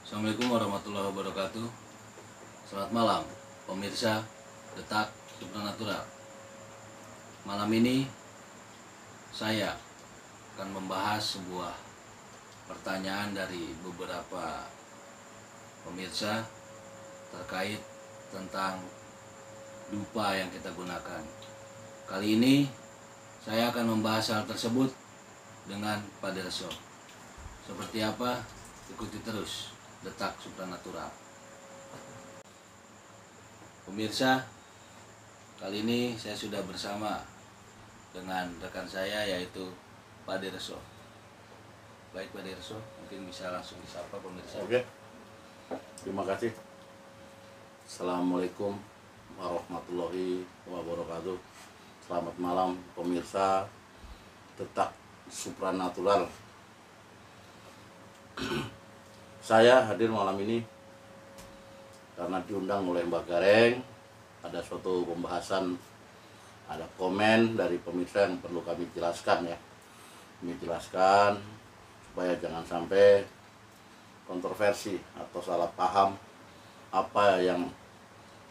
Assalamualaikum warahmatullahi wabarakatuh. Selamat malam pemirsa Detak Supranatural. Malam ini saya akan membahas sebuah pertanyaan dari beberapa pemirsa terkait tentang dupa yang kita gunakan. Kali ini saya akan membahas hal tersebut dengan Pak Derso. Seperti apa? Ikuti terus Detak Supranatural. Pemirsa, kali ini saya sudah bersama dengan rekan saya yaitu Pak Derso. Baik Pak Derso, mungkin bisa langsung disapa pemirsa. Oke, terima kasih. Assalamualaikum warahmatullahi wabarakatuh. Selamat malam pemirsa Detak Supranatural. Saya hadir malam ini karena diundang oleh Mbak Gareng. Ada suatu pembahasan, ada komen dari pemirsa yang perlu kami jelaskan ya. Kami jelaskan supaya jangan sampai kontroversi atau salah paham apa yang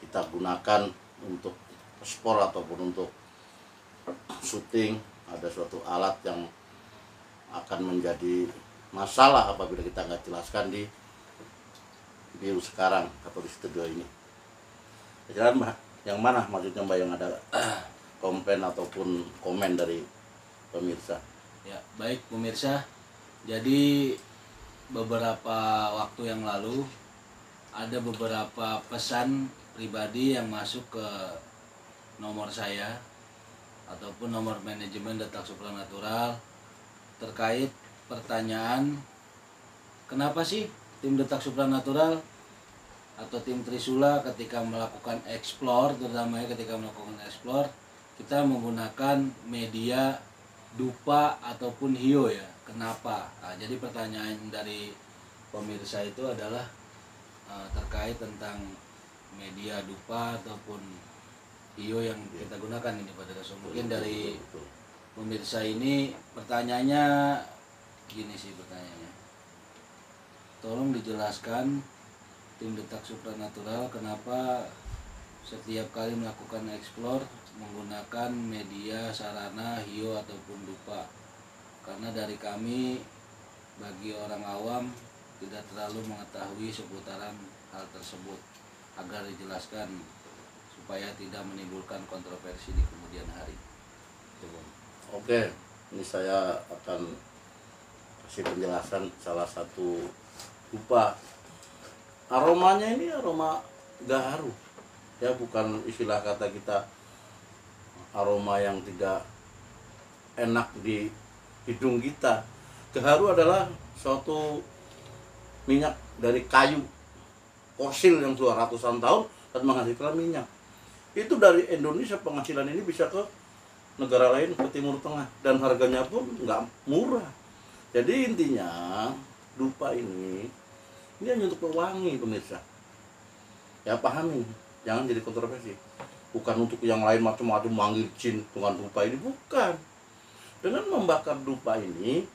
kita gunakan untuk sport ataupun untuk syuting. Ada suatu alat yang akan menjadi masalah apabila kita nggak jelaskan di video sekarang atau di studio ini. Jalan Mbak, yang mana maksudnya Mbak yang ada komplain ataupun komen dari pemirsa? Ya, baik pemirsa. Jadi beberapa waktu yang lalu ada beberapa pesan pribadi yang masuk ke nomor saya ataupun nomor manajemen Detak Supranatural terkait pertanyaan, kenapa sih tim Detak Supranatural atau tim Trisula ketika melakukan explore, terutama ketika melakukan explore, kita menggunakan media dupa ataupun hiyo ya, kenapa? Nah, jadi pertanyaan dari pemirsa itu adalah terkait tentang media dupa ataupun hiyo yang kita gunakan ini pada dasar. Mungkin dari pemirsa ini pertanyaannya gini sih pertanyaannya, tolong dijelaskan tim Detak Supranatural kenapa setiap kali melakukan explore menggunakan media sarana hiyo ataupun dupa, karena dari kami bagi orang awam tidak terlalu mengetahui seputaran hal tersebut, agar dijelaskan supaya tidak menimbulkan kontroversi di kemudian hari. Oke, ini saya akan kasih penjelasan salah satu dupa. Aromanya ini aroma gaharu ya, bukan istilah kata kita aroma yang tidak enak di hidung kita. Gaharu adalah suatu minyak dari kayu fosil yang sudah ratusan tahun dan menghasilkan minyak. Itu dari Indonesia penghasilan ini bisa ke negara lain, ke Timur Tengah, dan harganya pun nggak murah. Jadi intinya dupa ini hanya untuk pewangi pemirsa. Ya pahami, jangan jadi kontroversi. Bukan untuk yang lain macam-macam manggil jin dengan dupa ini, bukan. Dengan membakar dupa ini,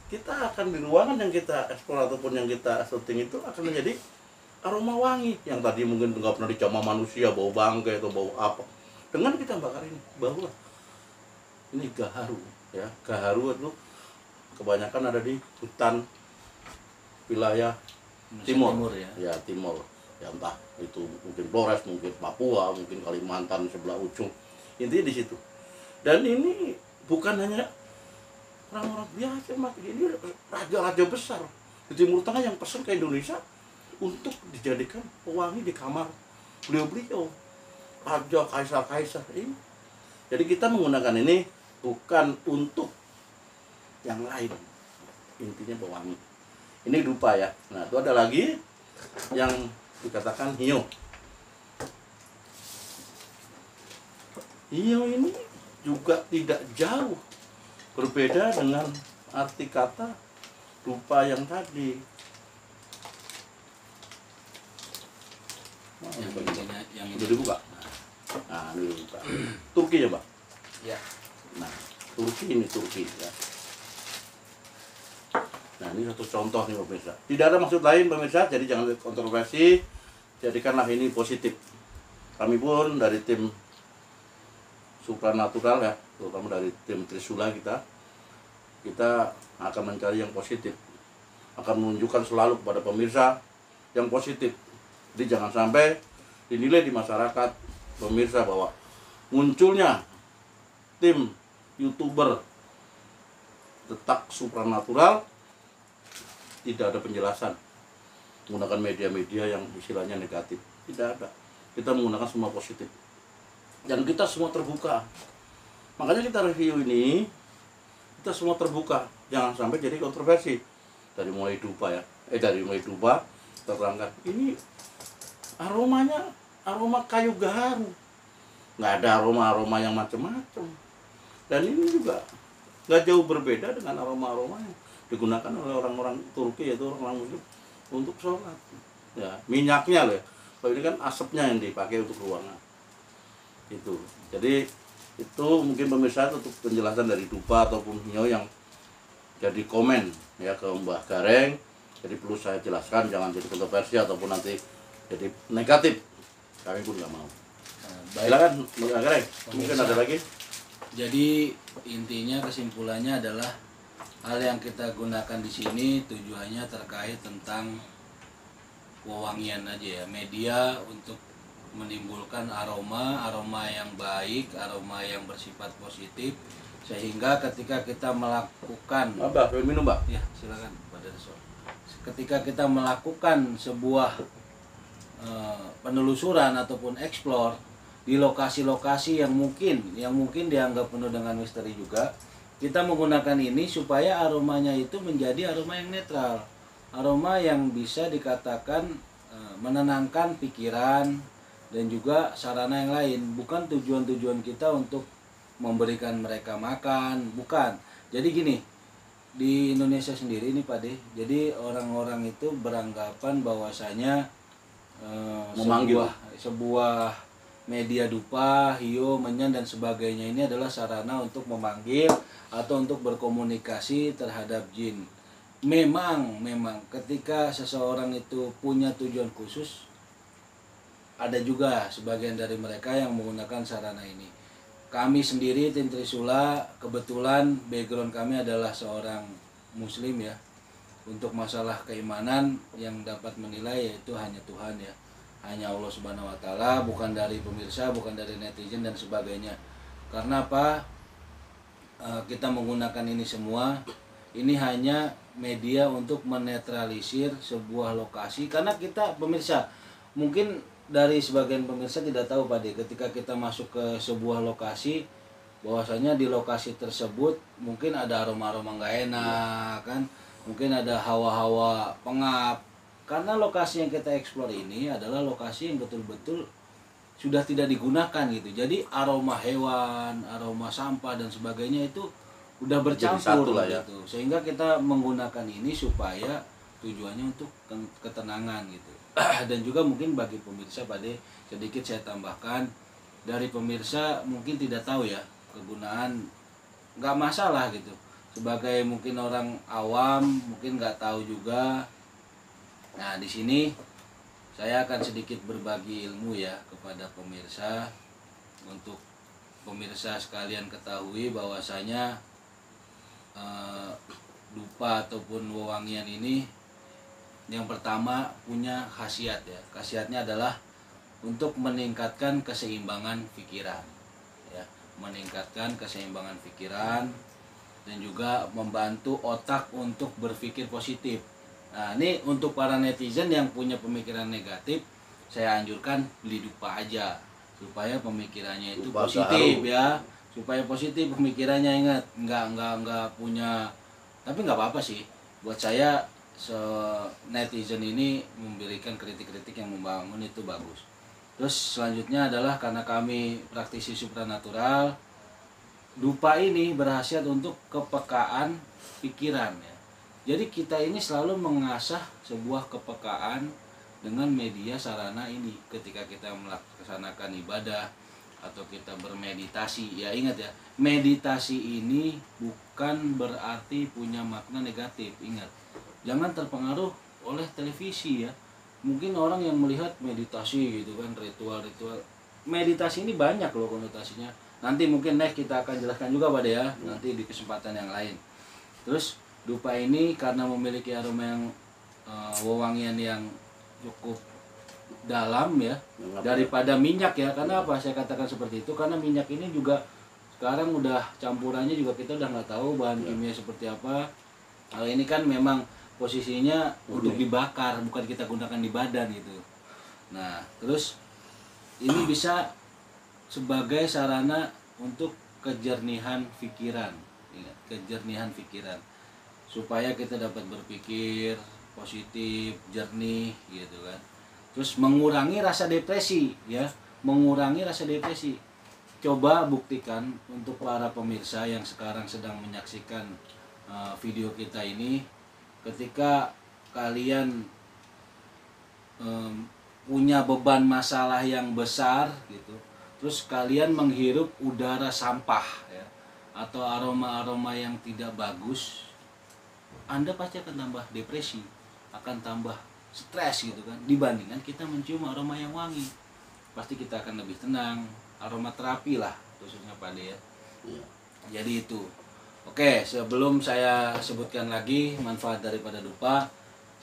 kita akan di ruangan yang kita eksplor ataupun yang kita syuting itu akan menjadi aroma wangi yang tadi mungkin nggak pernah dicama manusia, bau bangkai atau bau apa. Dengan kita bakar ini, bahwa ini gaharu ya. Gaharu itu kebanyakan ada di hutan wilayah timur ya, timur ya, entah itu mungkin Flores, mungkin Papua, mungkin Kalimantan sebelah ujung, intinya di situ. Dan ini bukan hanya orang-orang biasa, ini raja-raja besar di Timur Tengah yang pesan ke Indonesia untuk dijadikan pewangi di kamar beliau-beliau, raja, kaisar ini. Jadi kita menggunakan ini bukan untuk yang lain, intinya pewangi. Ini dupa ya. Nah, itu ada lagi yang dikatakan hiyo. Hiyo ini juga tidak jauh berbeda dengan arti kata dupa yang tadi. Yang Udah dibuka? Nah, ini dibuka. Turki ya, Pak? Ya. Nah, Turki ini Turki ya. Nah ini satu contoh nih pemirsa. Tidak ada maksud lain pemirsa, jadi jangan kontroversi. Jadikanlah ini positif. Kami pun dari tim Supranatural ya, terutama dari tim Trisula kita akan mencari yang positif. Akan menunjukkan selalu kepada pemirsa yang positif. Jadi jangan sampai dinilai di masyarakat pemirsa bahwa munculnya tim YouTuber Detak Supranatural tidak ada penjelasan menggunakan media-media yang istilahnya negatif. Tidak ada. Kita menggunakan semua positif dan kita semua terbuka. Makanya kita review ini kita semua terbuka, jangan sampai jadi kontroversi. Dari mulai dupa ya, dari mulai dupa terangkat ini aromanya aroma kayu gaharu, nggak ada aroma yang macam-macam. Dan ini juga nggak jauh berbeda dengan aroma yang digunakan oleh orang-orang Turki, yaitu orang Muslim untuk sholat. Ya, minyaknya loh. Kalau ini kan asapnya yang dipakai untuk ruangan. Itu. Jadi itu mungkin pemirsa untuk penjelasan dari dupa ataupun Nyo yang jadi komen ya ke Mbah Gareng. Jadi perlu saya jelaskan, jangan jadi kontroversi ataupun nanti jadi negatif. Kami pun nggak mau. Silakan Mbah Gareng. Mungkin ada lagi. Jadi intinya kesimpulannya adalah hal yang kita gunakan di sini tujuannya terkait tentang wewangian aja ya, media untuk menimbulkan aroma yang baik, aroma yang bersifat positif, sehingga ketika kita melakukan Mbak, minum Mbak? Ya silakan Pak Darso. Ketika kita melakukan sebuah penelusuran ataupun eksplor di lokasi-lokasi yang mungkin dianggap penuh dengan misteri juga, kita menggunakan ini supaya aromanya itu menjadi aroma yang netral, aroma yang bisa dikatakan menenangkan pikiran dan juga sarana yang lain. Bukan tujuan kita untuk memberikan mereka makan, bukan. Jadi gini, di Indonesia sendiri ini Pak De, jadi orang-orang itu beranggapan bahwasanya sebuah media dupa, hiyo, menyan dan sebagainya ini adalah sarana untuk memanggil atau untuk berkomunikasi terhadap jin. Memang ketika seseorang itu punya tujuan khusus, ada juga sebagian dari mereka yang menggunakan sarana ini. Kami sendiri tim Trisula, kebetulan background kami adalah seorang muslim ya. Untuk masalah keimanan yang dapat menilai yaitu hanya Tuhan ya. Hanya Allah Subhanahu wa taala, bukan dari pemirsa, bukan dari netizen dan sebagainya. Karena apa? Kita menggunakan ini semua, ini hanya media untuk menetralisir sebuah lokasi. Karena kita pemirsa, mungkin dari sebagian pemirsa tidak tahu Pak De, ketika kita masuk ke sebuah lokasi, bahwasanya di lokasi tersebut mungkin ada aroma-aroma nggak enak kan, mungkin ada hawa-hawa pengap. Karena lokasi yang kita eksplor ini adalah lokasi yang betul-betul sudah tidak digunakan gitu. Jadi aroma hewan, aroma sampah dan sebagainya itu udah bercampur ya. gitu. Sehingga kita menggunakan ini supaya tujuannya untuk ketenangan gitu. Dan juga mungkin bagi pemirsa Pak De, sedikit saya tambahkan, dari pemirsa mungkin tidak tahu ya kegunaan, nggak masalah gitu. Sebagai mungkin orang awam mungkin nggak tahu juga. Nah di sini saya akan sedikit berbagi ilmu ya kepada pemirsa, untuk pemirsa sekalian ketahui bahwasanya dupa ataupun wewangian ini yang pertama punya khasiat ya. Khasiatnya adalah untuk meningkatkan keseimbangan pikiran ya, meningkatkan keseimbangan pikiran dan juga membantu otak untuk berpikir positif. Nah ini untuk para netizen yang punya pemikiran negatif, saya anjurkan beli dupa aja supaya pemikirannya itu dupa positif gaharu. Ya, supaya positif pemikirannya. Ingat, nggak punya, tapi nggak apa-apa sih buat saya. Netizen ini memberikan kritik-kritik yang membangun itu bagus. Terus selanjutnya adalah karena kami praktisi supranatural, dupa ini berkhasiat untuk kepekaan pikiran ya. Jadi kita ini selalu mengasah sebuah kepekaan dengan media sarana ini ketika kita melaksanakan ibadah atau kita bermeditasi. Ya ingat ya, meditasi ini bukan berarti punya makna negatif. Ingat, jangan terpengaruh oleh televisi ya. Mungkin orang yang melihat meditasi gitu kan, ritual-ritual. Meditasi ini banyak loh konotasinya. Nanti mungkin next kita akan jelaskan juga Pak De ya, nanti di kesempatan yang lain. Terus dupa ini karena memiliki aroma yang wewangian yang cukup dalam ya, daripada minyak ya. Karena apa saya katakan seperti itu? Karena minyak ini juga sekarang udah campurannya juga kita udah nggak tahu bahan kimia seperti apa. Hal ini kan memang posisinya untuk dibakar, bukan kita gunakan di badan gitu. Nah, terus ini bisa sebagai sarana untuk kejernihan pikiran, kejernihan pikiran, supaya kita dapat berpikir positif, jernih gitu kan. Terus mengurangi rasa depresi ya, mengurangi rasa depresi. Coba buktikan untuk para pemirsa yang sekarang sedang menyaksikan video kita ini, ketika kalian punya beban masalah yang besar gitu, terus kalian menghirup udara sampah ya, atau aroma-aroma yang tidak bagus, Anda pasti akan tambah depresi, akan tambah stres gitu kan, dibandingkan kita mencium aroma yang wangi. Pasti kita akan lebih tenang. Aroma terapi lah khususnya Pak De ya. Jadi itu. Oke, sebelum saya sebutkan lagi manfaat daripada dupa,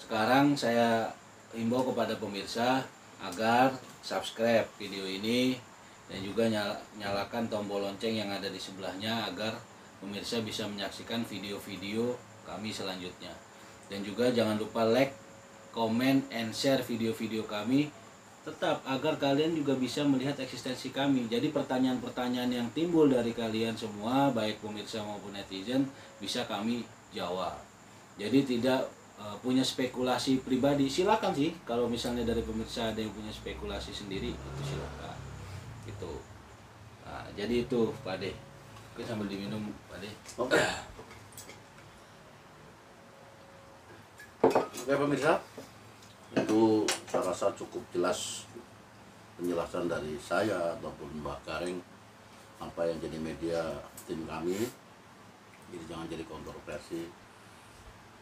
sekarang saya himbau kepada pemirsa agar subscribe video ini dan juga nyalakan tombol lonceng yang ada di sebelahnya agar pemirsa bisa menyaksikan video-video kami selanjutnya. Dan juga jangan lupa like, comment, and share video-video kami, tetap agar kalian juga bisa melihat eksistensi kami. Jadi pertanyaan-pertanyaan yang timbul dari kalian semua, baik pemirsa maupun netizen, bisa kami jawab. Jadi tidak punya spekulasi pribadi, silakan sih. Kalau misalnya dari pemirsa ada yang punya spekulasi sendiri, itu silakan. Gitu. Nah, jadi itu Pak De. Oke, sambil diminum Pak De. Oke. Oke pemirsa, itu saya rasa cukup jelas penjelasan dari saya ataupun Mbak Karing apa yang jadi media tim kami. Jadi jangan jadi kontroversi,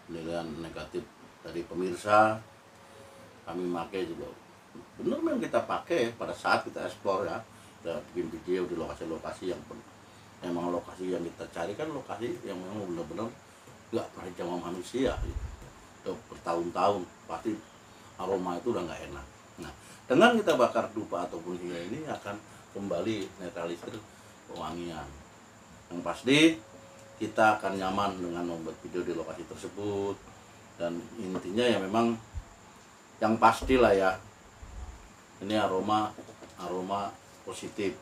penilaian negatif dari pemirsa. Kami pakai juga benar memang kita pakai pada saat kita eksplor ya, kita bikin video di lokasi-lokasi yang memang lokasi yang kita cari kan lokasi yang memang benar-benar nggak pernah dijamah manusia gitu. Bertahun-tahun pasti aroma itu udah nggak enak. Nah, dengan kita bakar dupa ataupun hingga ini akan kembali netralisir wangian. Yang pasti kita akan nyaman dengan membuat video di lokasi tersebut, dan intinya ya memang yang pastilah ya ini aroma positif.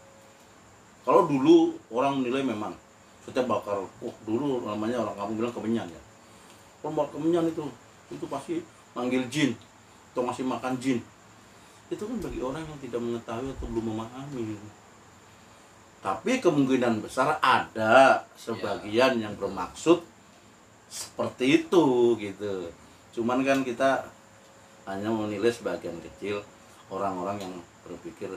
Kalau dulu orang menilai memang setiap bakar, dulu namanya orang kampung bilang kemenyan ya. Kalau bakar kemenyan itu pasti manggil jin atau ngasih makan jin. Itu kan bagi orang yang tidak mengetahui atau belum memahami. Tapi kemungkinan besar ada sebagian yang bermaksud seperti itu gitu. Cuman kan kita hanya menilai sebagian kecil orang-orang yang berpikir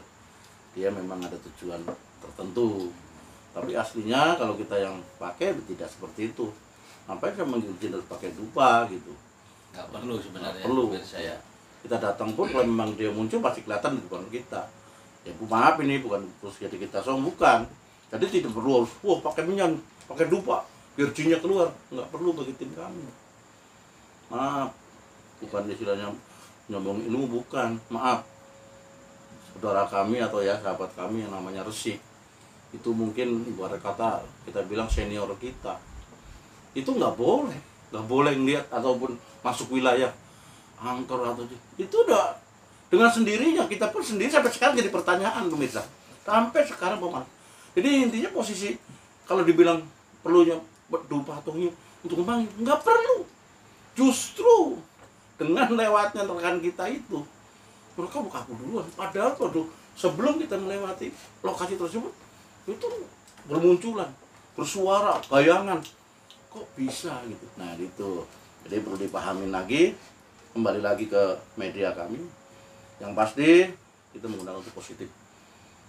dia memang ada tujuan tertentu. Tapi aslinya kalau kita yang pakai tidak seperti itu. Ngapain saya manggil jin harus pakai dupa gitu? Nggak perlu sebenarnya. Nggak perlu. Saya. Kita datang pun kalau memang dia muncul pasti kelihatan di depan kita. Ya maaf ini bukan terus jadi kita bukan. Jadi tidak perlu harus pakai minyak, pakai dupa biar jinnya keluar. Nggak perlu bagi tim kami. Maaf, bukan istilahnya nyombong ilmu, bukan. Maaf, saudara kami atau ya sahabat kami yang namanya Resi itu mungkin ibarat kata kita bilang senior kita. Itu nggak boleh ngeliat ataupun masuk wilayah angker atau itu udah dengan sendirinya. Kita pun sendiri sampai sekarang jadi pertanyaan pemirsa, sampai sekarang pemirsa. Jadi intinya posisi kalau dibilang perlunya dupa atau hiu untuk membangun, nggak perlu. Justru dengan lewatnya rekan kita itu mereka buka duluan, padahal sebelum kita melewati lokasi tersebut itu bermunculan, bersuara, bayangan, kok bisa gitu. Nah itu, jadi perlu dipahamin lagi, kembali lagi ke media kami. Yang pasti kita menggunakan untuk positif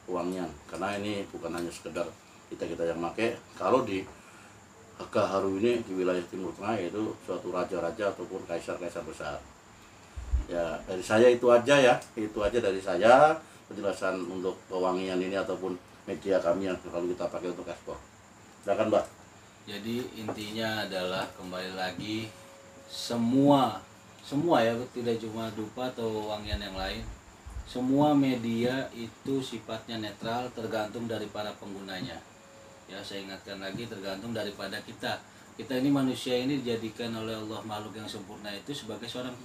wangian, karena ini bukan hanya sekedar kita yang pakai. Kalau di Gaharu ini di wilayah Timur Tengah, yaitu suatu raja-raja ataupun kaisar-kaisar besar. Ya dari saya itu aja ya, itu aja dari saya penjelasan untuk pewangian ini ataupun media kami yang selalu kita pakai untuk ekspor. Silakan Mbak. Jadi intinya adalah kembali lagi semua ya, tidak cuma dupa atau wangian yang lain, semua media itu sifatnya netral, tergantung dari para penggunanya. Ya, saya ingatkan lagi, tergantung daripada kita. Kita ini manusia ini dijadikan oleh Allah makhluk yang sempurna itu sebagai seorang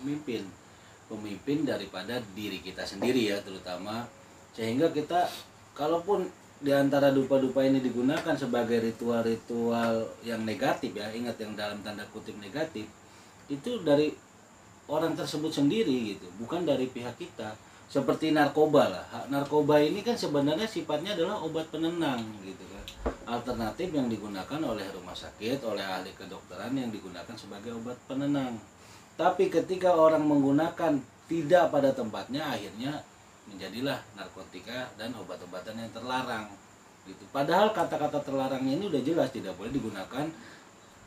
pemimpin daripada diri kita sendiri ya, terutama. Sehingga kita kalaupun di antara dupa-dupa ini digunakan sebagai ritual-ritual yang negatif ya, ingat yang dalam tanda kutip negatif, itu dari orang tersebut sendiri gitu, bukan dari pihak kita. Seperti narkoba lah, narkoba ini kan sebenarnya sifatnya adalah obat penenang gitu kan, alternatif yang digunakan oleh rumah sakit, oleh ahli kedokteran yang digunakan sebagai obat penenang. Tapi ketika orang menggunakan tidak pada tempatnya, akhirnya menjadilah narkotika dan obat-obatan yang terlarang gitu. Padahal kata-kata terlarangnya ini udah jelas tidak boleh digunakan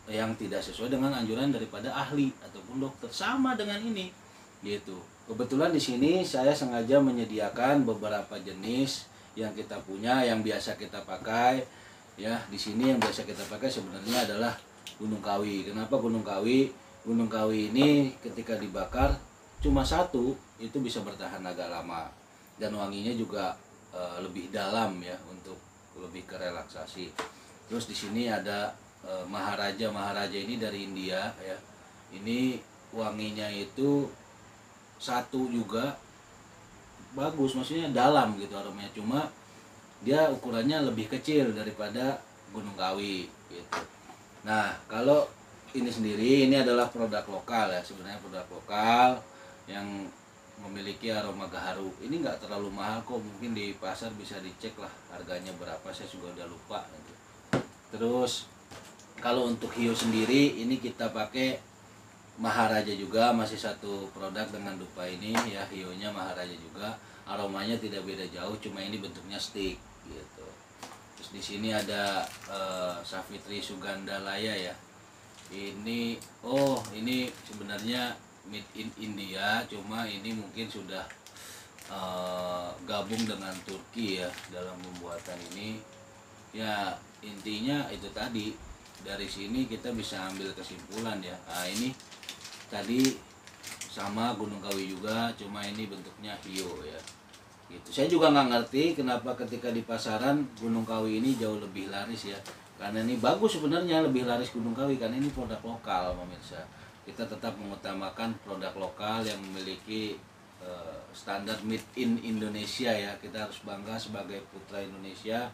yang tidak sesuai dengan anjuran daripada ahli ataupun dokter. Sama dengan ini gitu. Kebetulan di sini saya sengaja menyediakan beberapa jenis yang kita punya, yang biasa kita pakai ya. Di sini yang biasa kita pakai sebenarnya adalah Gunung Kawi. Kenapa Gunung Kawi? Gunung Kawi ini ketika dibakar cuma satu itu bisa bertahan agak lama, dan wanginya juga lebih dalam ya, untuk lebih ke relaksasi. Terus di sini ada Maharaja ini dari India ya. Ini wanginya itu satu juga bagus, maksudnya dalam gitu aromanya, cuma dia ukurannya lebih kecil daripada Gunung Kawi gitu. Nah, kalau ini sendiri ini adalah produk lokal ya, sebenarnya produk lokal yang memiliki aroma gaharu. Ini nggak terlalu mahal kok, mungkin di pasar bisa dicek lah harganya berapa, saya juga udah lupa gitu. Terus kalau untuk hiu sendiri ini kita pakai Maharaja juga, masih satu produk dengan dupa ini ya, hionya Maharaja juga, aromanya tidak beda jauh, cuma ini bentuknya stick gitu. Terus di sini ada Savitri Sugandalaya ya. Ini ini sebenarnya made in India, cuma ini mungkin sudah gabung dengan Turki ya dalam pembuatan ini. Ya intinya itu tadi, dari sini kita bisa ambil kesimpulan ya. Nah ini tadi sama Gunung Kawi juga, cuma ini bentuknya hiu ya gitu. Saya juga nggak ngerti kenapa ketika di pasaran Gunung Kawi ini jauh lebih laris ya, karena ini bagus sebenarnya, lebih laris Gunung Kawi karena ini produk lokal pemirsa. Kita tetap mengutamakan produk lokal yang memiliki standar made in Indonesia ya. Kita harus bangga sebagai putra Indonesia,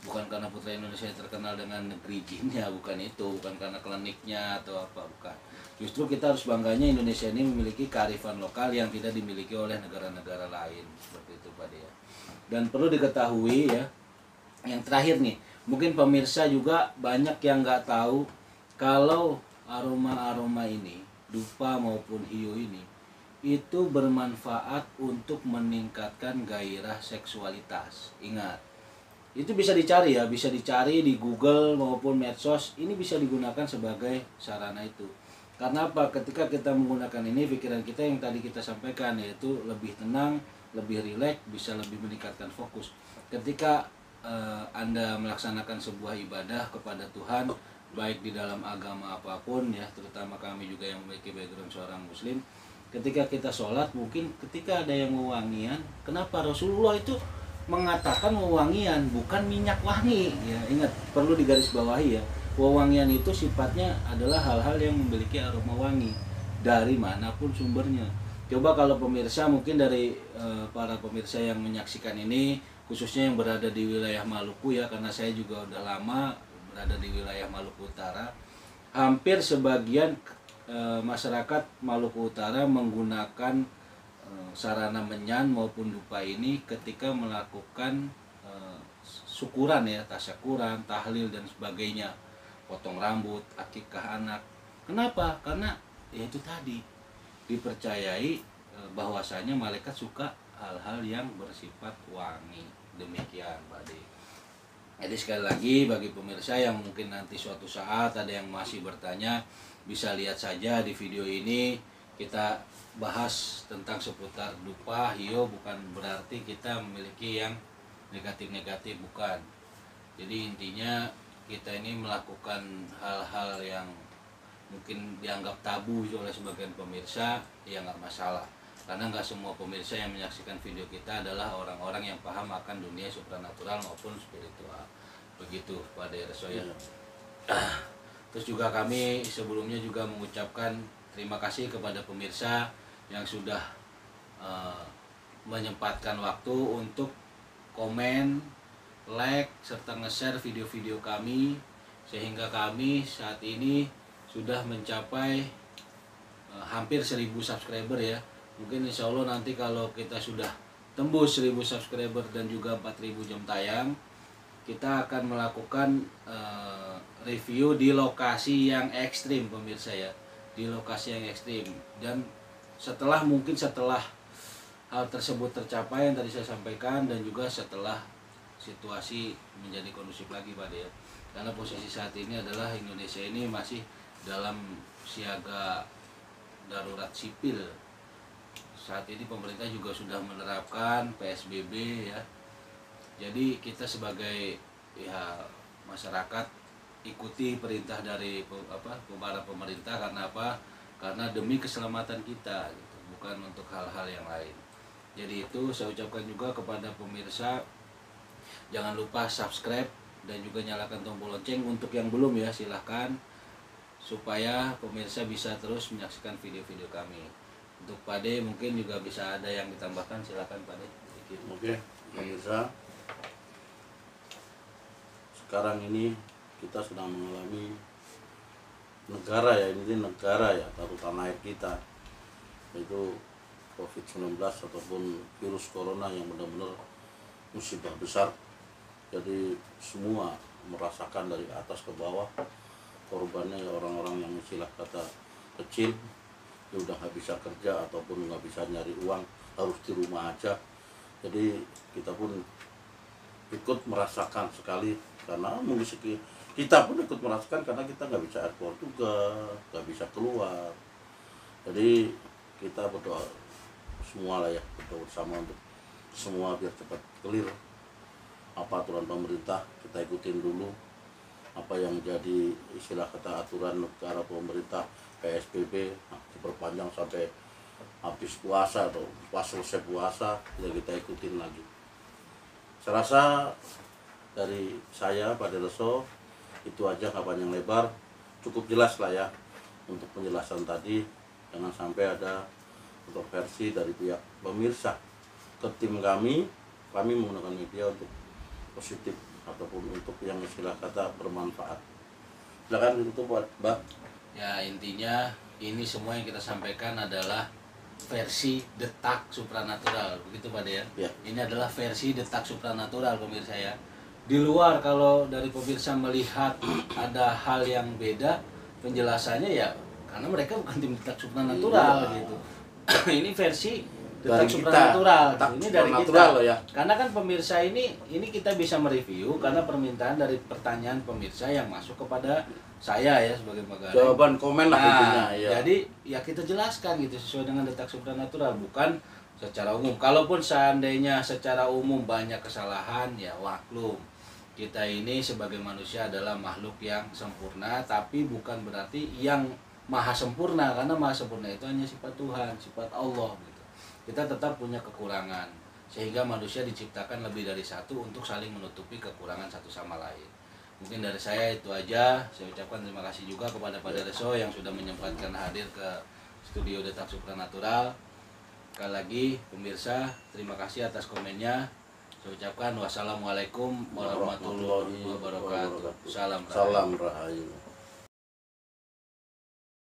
bukan karena putra Indonesia terkenal dengan negeri jinnya, bukan itu, bukan karena kliniknya atau apa, bukan. Justru kita harus bangganya Indonesia ini memiliki kearifan lokal yang tidak dimiliki oleh negara-negara lain, seperti itu Pak Dea. Dan perlu diketahui ya, yang terakhir nih, mungkin pemirsa juga banyak yang nggak tahu kalau aroma-aroma ini, dupa maupun hiu ini, itu bermanfaat untuk meningkatkan gairah seksualitas. Ingat, itu bisa dicari ya, bisa dicari di Google maupun medsos, ini bisa digunakan sebagai sarana itu. Karena apa? Ketika kita menggunakan ini, pikiran kita yang tadi kita sampaikan, yaitu lebih tenang, lebih rileks, bisa lebih meningkatkan fokus. Ketika Anda melaksanakan sebuah ibadah kepada Tuhan, baik di dalam agama apapun ya, terutama kami juga yang memiliki background seorang muslim, ketika kita sholat, mungkin ketika ada yang wewangian, kenapa Rasulullah itu mengatakan wewangian, bukan minyak wangi ya. Ingat, perlu digarisbawahi ya, wewangian itu sifatnya adalah hal-hal yang memiliki aroma wangi dari manapun sumbernya. Coba kalau pemirsa, mungkin dari para pemirsa yang menyaksikan ini, khususnya yang berada di wilayah Maluku ya, karena saya juga udah lama berada di wilayah Maluku Utara, hampir sebagian masyarakat Maluku Utara menggunakan sarana menyan maupun dupa ini ketika melakukan syukuran ya, tasyakuran, tahlil dan sebagainya, potong rambut, akikah anak. Kenapa? Karena ya itu tadi, dipercayai bahwasanya malaikat suka hal-hal yang bersifat wangi. Demikian Pak De. Jadi sekali lagi bagi pemirsa yang mungkin nanti suatu saat ada yang masih bertanya, bisa lihat saja di video ini kita bahas tentang seputar dupa, hiyo, bukan berarti kita memiliki yang negatif-negatif, bukan. Jadi intinya kita ini melakukan hal-hal yang mungkin dianggap tabu oleh sebagian pemirsa, ya nggak masalah. Karena nggak semua pemirsa yang menyaksikan video kita adalah orang-orang yang paham akan dunia supranatural maupun spiritual. Begitu Pak Derso ya. Terus juga kami sebelumnya juga mengucapkan terima kasih kepada pemirsa yang sudah menyempatkan waktu untuk komen, like, serta nge-share video-video kami, sehingga kami saat ini sudah mencapai hampir 1000 subscriber ya. Mungkin insya Allah nanti kalau kita sudah tembus 1000 subscriber dan juga 4000 jam tayang, kita akan melakukan review di lokasi yang ekstrim pemirsa ya, di lokasi yang ekstrim. Dan setelah hal tersebut tercapai yang tadi saya sampaikan, dan juga setelah situasi menjadi kondusif lagi Pak ya, karena posisi saat ini adalah Indonesia ini masih dalam siaga darurat sipil. Saat ini pemerintah juga sudah menerapkan PSBB ya. Jadi kita sebagai ya masyarakat ikuti perintah dari para pemerintah. Karena apa? Karena demi keselamatan kita gitu, bukan untuk hal-hal yang lain. Jadi itu saya ucapkan juga kepada pemirsa, jangan lupa subscribe dan juga nyalakan tombol lonceng. Untuk yang belum ya silahkan, supaya pemirsa bisa terus menyaksikan video-video kami. Untuk Pak De mungkin juga bisa ada yang ditambahkan, silahkan Pak De. Oke, pemirsa, sekarang ini kita sedang mengalami negara ya, ini negara ya, atau tanah air kita, yaitu COVID-19 ataupun virus corona yang benar-benar musibah besar. Jadi semua merasakan dari atas ke bawah. Korbannya orang-orang yang istilah kata kecil, ya udah nggak bisa kerja ataupun nggak bisa nyari uang, harus di rumah aja. Jadi kita pun ikut merasakan sekali, karena mungkin kita pun ikut merasakan karena kita nggak bisa airport juga, nggak bisa keluar. Jadi kita berdoa semua lah ya, berdoa bersama untuk semua biar cepat clear. Apa aturan pemerintah kita ikutin dulu, apa yang jadi istilah kata aturan negara pemerintah PSBB diperpanjang sampai habis puasa atau pas selesai puasa, ya kita ikutin lagi. Saya rasa dari saya Pak Derso itu aja, nggak panjang lebar, cukup jelas lah ya untuk penjelasan tadi. Jangan sampai ada kontroversi dari pihak pemirsa ke tim kami menggunakan media untuk positif ataupun untuk yang istilah kata bermanfaat. Silakan itu buat Mbak. Ya intinya ini semua yang kita sampaikan adalah versi detak supranatural, begitu Pak De ya. Ya. Ini adalah versi detak supranatural pemirsa ya. Di luar kalau dari pemirsa melihat ada hal yang beda penjelasannya ya, karena mereka bukan tim detak supranatural gitu. Ini versi detak supranatural. Ini dari kita loh ya. Karena kan pemirsa ini kita bisa mereview karena permintaan dari pertanyaan pemirsa yang masuk kepada saya ya sebagai pegawai. Jawaban komen lah intinya ya. Jadi ya kita jelaskan gitu sesuai dengan detak supranatural, bukan secara umum. Kalaupun seandainya secara umum banyak kesalahan ya maklum. Kita ini sebagai manusia adalah makhluk yang sempurna, tapi bukan berarti yang maha sempurna, karena maha sempurna itu hanya sifat Tuhan, sifat Allah gitu. Kita tetap punya kekurangan, sehingga manusia diciptakan lebih dari satu untuk saling menutupi kekurangan satu sama lain. Mungkin dari saya itu aja. Saya ucapkan terima kasih juga kepada Pak Derso yang sudah menyempatkan hadir ke studio Detak Supranatural. Sekali lagi pemirsa, terima kasih atas komennya. Saya ucapkan wassalamualaikum warahmatullahi wabarakatuh. Salam Rahayu.